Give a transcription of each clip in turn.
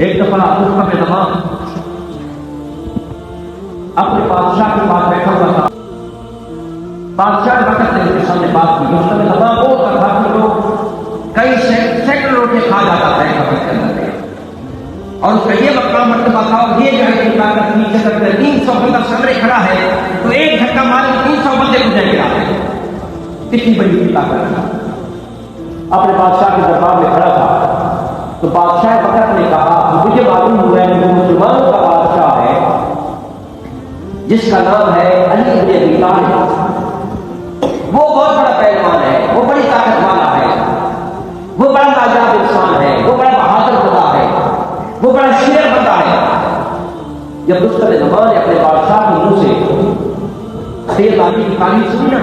ایک دفعہ مصطفی زمان اپنے بادشاہ کے پاس بیٹھا ہوا تھا. بادشاہ وقت نے اس کے سامنے بات کی. مصطفی زمان بولتا تھا کہ لوگ کئی سینکڑوں روٹی کھا جاتا تھا ایک وقت کے اندر، اور اس کا یہ مقام مرتبہ تھا، اور یہ جو ہے کہ طاقت نیچے تک 300 بندہ سامنے کھڑا ہے تو ایک دھکا مارے 300 بندے کو جائے گا. کتنی بڑی طاقت تھی. اپنے بادشاہ کے دربار میں کھڑا تھا تو بادشاہ وقت نے کہا مجھے معلوم ہوا ہے کہ وہ مسلمانوں کا بادشاہ ہے جس کا نام ہے علی بن ابی طالب. وہ بہت بڑا پہلوان ہے، وہ بڑی طاقت والا ہے، وہ بڑا ناجاب انسان ہے، وہ بڑا بہادر بندہ ہے، وہ بڑا شیر بندہ ہے. جب مصطفی زمان نے اپنے بادشاہ کے منہ سے سید علی کی تعریف سنی نا،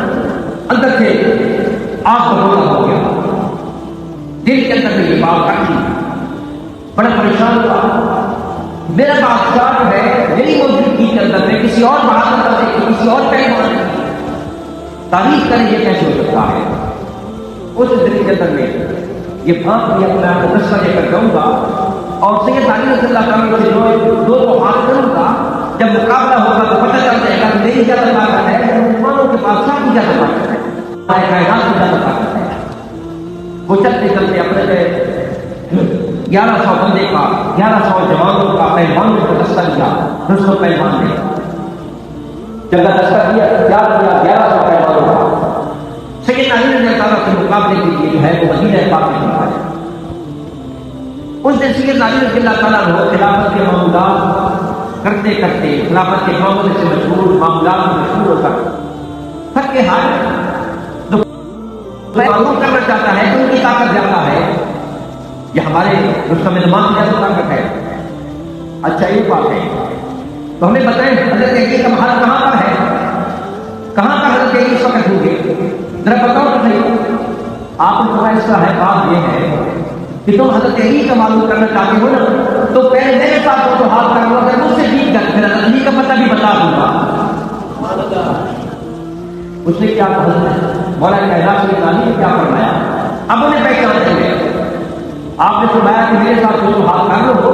اندر سے آگ بگولا ہو گیا. دل کے اندر میں یہ بات رکھی، بڑا پریشان ہوا. میرا بادشاہ جو ہے میری موجودگی کے اندر میں کسی اور بہادر بندے کی، کسی اور پہلوان کی تعریف کریں، یہ کیسے ہو سکتا ہے؟ اس دل کے اندر میں یہ بات بھی اپنا تبصرہ لے کر جاؤں گا اور سید علی رضی اللہ تعالیٰ سے دو کو ہاتھ کروں گا. جب مقابلہ ہوگا تو پتہ چل جائے گا کہ میری زیادہ طاقت ہے، مسلمانوں کے بادشاہ کی زیادہ طاقت ہے، کائنات کی زیادہ طاقت ہے. وہ چلتے چلتے اپنے 1100 بندے کا، 1100 جوانوں کا پہلوان کو دستہ دیا. رستم پہلوان نے جگہ دستہ دیا، 1100 پہلوانوں کا. سید علی رضی اللہ تعالیٰ کے مقابلے کے لیے جو ہے وہ مدینہ پاک میں پہنچا. اس دن سید علی رضی اللہ تعالیٰ نے خلافت کے معاملات کرتے کرتے، خلافت کے معاملے سے مشہور معاملات میں مشہور ہوتا تھک کے ہار معلوم کرنا چاہتا ہے کہ ان کی طاقت زیادہ ہے یا ہمارے رستم زمان کی زیادہ طاقت ہے. اچھا یہ بات ہے تو ہمیں بتائیں حضرت علی کا محل کہاں پر ہے؟ کہاں پر حضرت علی اس وقت ہوں گے؟ ذرا بتاؤ تو صحیح. آپ نے کہا اس کا ہے بات یہ ہے کہ تم حضرت علی کا معلوم کرنا چاہتے ہو نا تو پہلے میرے ساتھ تو ہاتھ کر لو، اگر مجھ سے جیت کر پھر حضرت علی کا پتہ بھی بتا دوں گا. اس نے کیا کہا؟ مولا کائنات سید علی نے کیا فرمایا؟ اب انہیں پہچان دیں. آپ نے فرمایا کہ میرے ساتھ تو ہاتھ کر لو،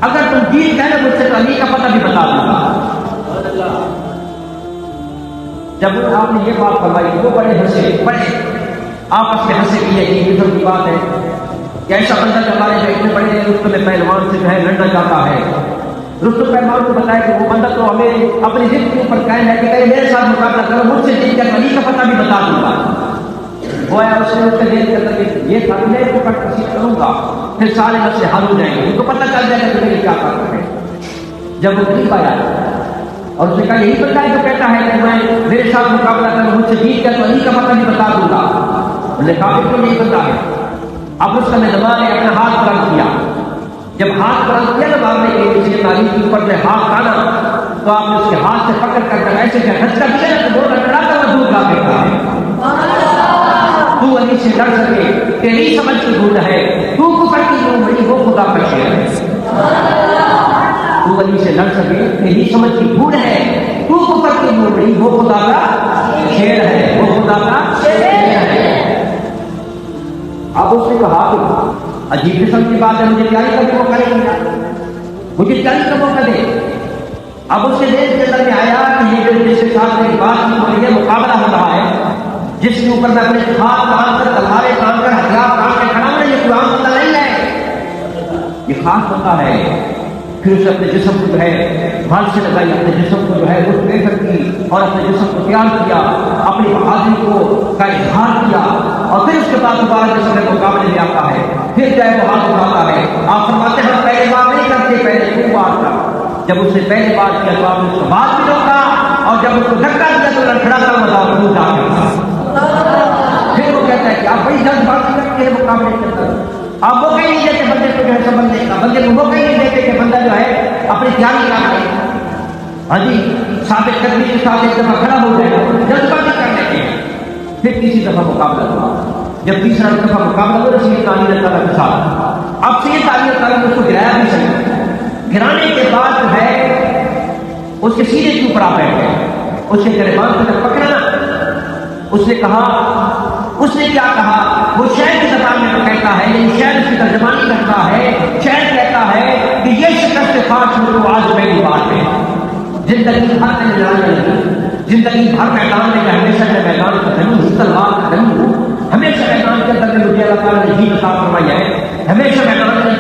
اگر تم جیت گئے مجھ سے تو علی کا پتہ بھی بتا دوں گا. جب آپ نے یہ بات فرمائی وہ بڑے ہنسے، بڑے آپس میں ہنسے کہ یہ قسم کی بات ہے کہ ایسا بندہ جو ہمارے جو اتنے بڑے رستم پہلوان سے جو ہے لڑنا چاہتا ہے. رستم پہلوان کو بتایا کہ وہ بندہ تو ہمیں اپنی ضد کے اوپر قائم ہے کہ میرے ساتھ مقابلہ کرو، مجھ سے جیت کر علی کا پتہ بھی بتا دوں گا. وہ اس نے اس کے دل کے اندر یہ تھا کہ میں اس کو تقسیم کروں گا پھر سارے مسئلے حل ہو جائیں گے، ان کو پتہ چل جائے گا کہ میری کیا طاقت ہے. جب وہ قریب آیا اور اس نے کہا یہی بندہ ہے جو کہتا ہے کہ میں میرے ساتھ مقابلہ کروں، مجھ سے جیت کر تو علی کا پتہ بھی بتا دوں گا. انہوں نے کہا بالکل یہی بندہ ہے. اب اس کا زمان نے اپنا ہاتھ بلند کیا. جب ہاتھ بلند کیا نا مارنے کے لیے سید علی کے اوپر سے ہاتھ آنا تو آپ نے اس کے ہاتھ سے پکڑ کر ایسے دھچکا دیا تو وہ لڑکڑاتا ہوا دور لا دیتا ہے. تو علی سے لڑ سکے تیری سمجھ کی بھول ہے، تو کفر کی جو بڑی وہ خدا کا شعر ہے. تو علی سے لڑ سکے تیری سمجھ کی بھول ہے، تو کفر کی جو بڑی وہ خدا کا شعر ہے، وہ خدا کا شعر ہے. اب اس نے کہا عجیب قسم کی بات ہے، مجھے تیاری کا موقع نہیں ملا، مجھے تیاری کا موقع دے. اب اس کے دل کے اندر میں آیا کہ یہ جو جس کے ساتھ میری بات کی ہو رہی ہے، مقابلہ ہو رہا ہے جس کے اوپر میں اپنے ہاتھ تان کر تلواریں تان کر ہتھیار تان کے کھڑا ہوں، یہ قرآن بندہ نہیں ہے، یہ خاص بندہ ہے. پھر اسے اپنے جسم کو جو ہے بھال سے لگائی، اپنے جسم کو جو ہے اس بے کی اور اپنے جسم کو تیار کیا، اپنی بہادری کو کا اظہار کیا، اور پھر اس کے بعد دوبارہ جسم کے مقابلے میں آتا ہے. پھر چاہے وہ ہاتھ اٹھاتا ہے. آپ فرماتے ہیں ہم پہلے بار نہیں کرتے، پہلے خوب بات کا. جب اس نے پہلی بات کیا تو آپ نے اس کو بات بھی روکا، اور جب اس کو دھکا دیا تو لڑکھڑاتا مزاق ٹوٹ جاتا. پھر وہ کہتا ہے کہ آپ بڑی جلد بازی کرتے ہیں مقابلے کے اندر، آپ موقع ہی نہیں دیتے بندے کو جو ہے سمجھنے کا، بندے کو موقع ہی نہیں دیتے کہ بندہ جو ہے اپنی تیاری کر لے. ہاں جی، ثابت قدمی کے ساتھ ایک دفعہ کھڑا ہو جائے، جلد بازی کر لیتے ہیں. پھر تیسری دفعہ مقابلہ ہوا. جب تیسرا دفعہ مقابلہ ہوا سید علی رضی اللہ کے ساتھ، اب سید علی رضی اللہ نے اس کو گرایا بھی صحیح. گرانے کے بعد جو ہے اس کے سینے کے اوپر آ بیٹھ گئے، اس کے گریبان کو جب پکڑا نا اس نے کہا، اس نے کیا کہا؟ وہ شہر کی زبان میں کہتا ہے، یعنی شہر اس کی ترجمانی کرتا ہے. شہر کہتا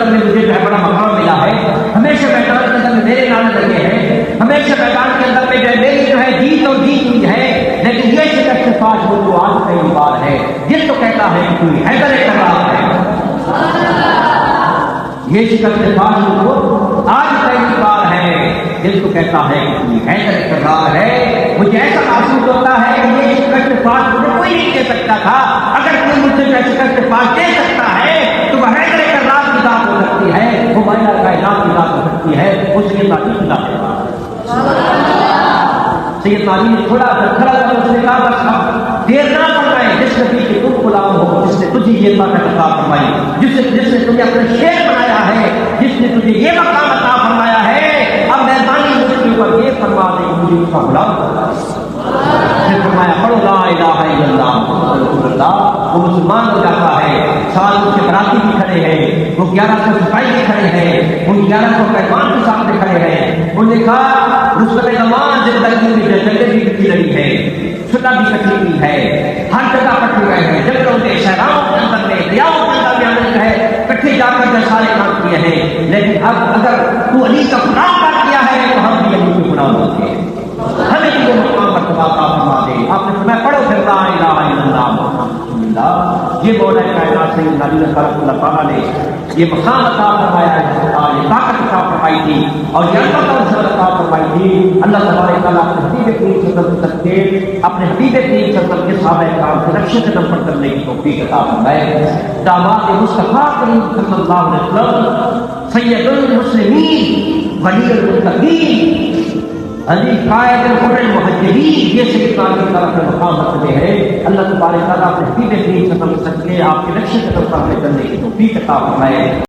اندر میں مجھے جو ہے بڑا مقام ملا ہے، ہمیشہ میدان کے اندر میں میرے نام لگے ہیں، ہمیشہ میدان کے اندر میں جو ہے میری جو ہے جیت اور جیت ہوئی ہے، لیکن یہ شکست فاش وہ تو آج پہلی بار ہے جس کو کہتا ہے کہ کوئی حیدر کرار ہے، یہ شکست فاش وہ آج پہلی بار ہے جس کو کہتا ہے کہ کوئی حیدر کرار ہے۔ مجھے ایسا محسوس ہوتا ہے کہ یہ شکست فاش مجھے کوئی نہیں دے سکتا تھا، اگر کوئی مجھ سے شکست فاش دے سکتا ہے تو وہ حیدر کرار کی ذات ہو سکتی ہے، وہ مائنہ کائنات کی ذات ہو سکتی ہے، اس کے ذاتی کی ذات ہے۔ سید علی نے تھوڑا سا کھڑا کر اس نے کہا بس دیر نہ فرمائے، جس نبی کے تم غلام ہو، جس نے تجھے یہ طاقت عطا فرمائی، جس نے تجھے اپنا شیر بنایا ہے، جس نے تجھے یہ مقام عطا فرمایا ہے، اب میدانی مجھ کے اوپر یہ فرما دے کہ مجھے اس کا غلام بنا۔ اس نے فرمایا پڑھو لا الہ الا اللہ محمد رسول اللہ، وہ مسلمان ہو جاتا ہے۔ سال اس کے براتی بھی کھڑے ہیں، وہ 1100 سپاہی بھی کھڑے ہیں، وہ 1100 پہلوان کے سامنے کھڑے ہیں۔ انہوں نے کہا رسول زمان زندگی میں جنگیں بھی کٹی رہی ہے، صلح بھی کٹی ہوئی ہے، ہر جگہ کٹے گئے ہیں، جنگلوں میں، شہراؤں کے اندر میں، دریاؤں کے اندر میں ہم نے ہے کٹھے جا کر جو سارے کام کیے ہیں، لیکن اب اگر تو علی کا غلام بن گیا ہے تو ہم بھی علی کے غلام ہوتے ہیں، ہمیں بھی وہ مقام پر عطا فرما دے۔ آپ نے فرمایا پڑھو پھر لا الہ الا اللہ محمد رسول اللہ۔ یہ مولا کائنات سیدنا علی اللہ تعالیٰ نے یہ مقام عطا فرمایا ہے، یہ طاقت عطا فرمائی تھی اور یہ اللہ تعالیٰ سے عطا فرمائی تھی۔ اللہ تبارک تعالیٰ اپنے حبیب کریم صلی اللہ علیہ وسلم کے اپنے حبیب کریم صلی اللہ علیہ وسلم کے صحابہ کرام کے نقش قدم پر چلنے کی توفیق عطا فرمائے۔ داماد مصطفیٰ کریم صلی اللہ علیہ وسلم سید المسلمین ولی المتقین علی قائد الغر المحجلین، یہ سیدنا علی تعالیٰ کے مقام رکھتے ہیں۔ اللہ تبارک تعالیٰ اپنے حبیب کریم صلی اللہ علیہ وسلم کے آپ کے نقش قدم پر چلنے کی توفیق عطا فرمائے۔